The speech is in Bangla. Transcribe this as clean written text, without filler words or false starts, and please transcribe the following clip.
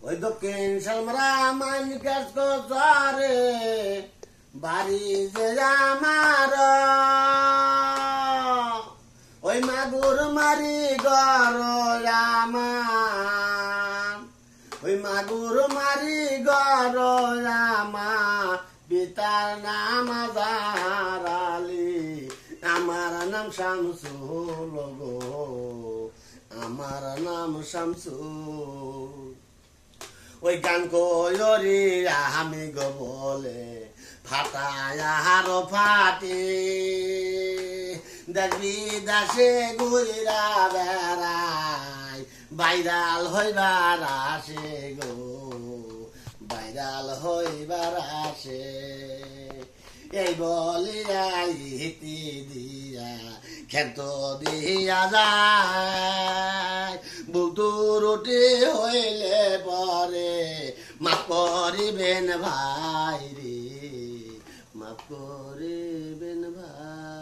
ওই দক্ষিণ সালমারা মাইন কাজ করে বাড়ি যে আমার ওই মাগুর মারি গর আমার ওই মাগুর মারি গর আমার পিতার নাম আজহার আলী আমার নাম শামসুল গো আমার নাম শামসুল ওই গান করি আমি গো বলে ফাটায় আর ফাটে দেখবি দাসে ঘুরা বেড়ায় বাইরাল হইবার আসে গো বাইরাল হইবার আসে এই বলিয়া ইতি দিয়া ক্ষেত দিয়া যায় বুকু রুটি হইলে পরে মাফ করিবেন ভাই রে মাফ করিবেন ভাই।